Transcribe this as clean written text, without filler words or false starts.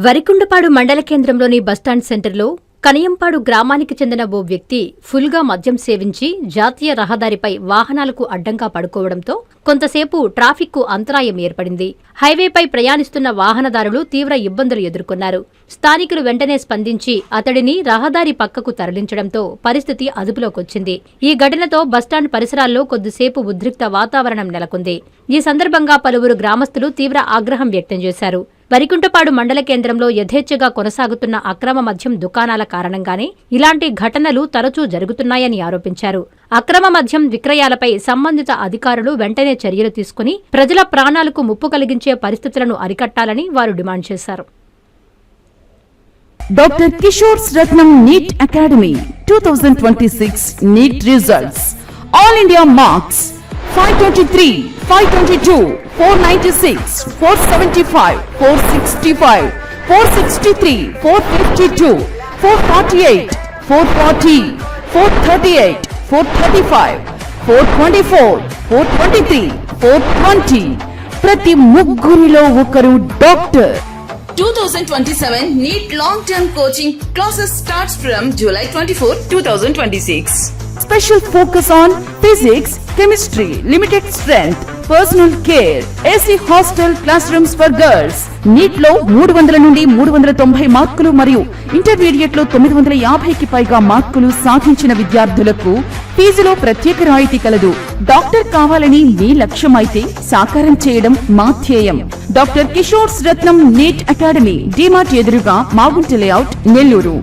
వరికుండపాడు మండల కేంద్రంలోని బస్టాండ్ సెంటర్లో కనియంపాడు గ్రామానికి చెందిన ఓ వ్యక్తి ఫుల్గా మద్యం సేవించి జాతీయ రహదారిపై వాహనాలకు అడ్డంగా పడుకోవడంతో కొంతసేపు ట్రాఫిక్కు అంతరాయం ఏర్పడింది. హైవేపై ప్రయాణిస్తున్న వాహనదారులు తీవ్ర ఇబ్బందులు ఎదుర్కొన్నారు. స్థానికులు వెంటనే స్పందించి అతడిని రహదారి పక్కకు తరలించడంతో పరిస్థితి అదుపులోకొచ్చింది. ఈ ఘటనతో బస్టాండ్ పరిసరాల్లో కొద్దిసేపు ఉద్రిక్త వాతావరణం నెలకొంది. ఈ సందర్భంగా పలువురు గ్రామస్తులు తీవ్ర ఆగ్రహం వ్యక్తం చేశారు. వరికుంటపాడు మండల కేంద్రంలో యథేచ్ఛగా కొనసాగుతున్న అక్రమ మద్యం దుకాణాల కారణంగానే ఇలాంటి ఘటనలు తరచూ జరుగుతున్నాయని ఆరోపించారు. అక్రమ మద్యం విక్రయాలపై సంబంధిత అధికారులు వెంటనే చర్యలు తీసుకుని ప్రజల ప్రాణాలకు ముప్పు కలిగించే పరిస్థితులను అరికట్టాలని వారు డిమాండ్ చేశారు. Doctor Kishore Ratnam NEET academy 2026 NEET results all India marks 523, 522, 496, 475, 465, 463, 452, 448, 440, 438, 435, 424, 423, 420. ప్రతి ముగ్గురిలో ఒకరు doctor. 2027 NEET long-term coaching classes starts from July 24, 2026. Special focus on physics, chemistry, limited strength, personal care, AC hostel classrooms for girls. NEET లో 300 నుండి 390 మార్కులు మరియు intermediate లో 950కి పైగా మార్కులు సాధించిన విద్యార్థులకు ఫీజులో ప్రత్యేక రాయితీ కలదు. డాక్టర్ కావాలని మీ లక్ష్యం అయితే సాకారం చేయడం మా ధ్యేయం. Doctor Kishore Ratnam NEET academy, DMart ఎదురుగా మాగుంట లేఅవుట్, నెల్లూరు.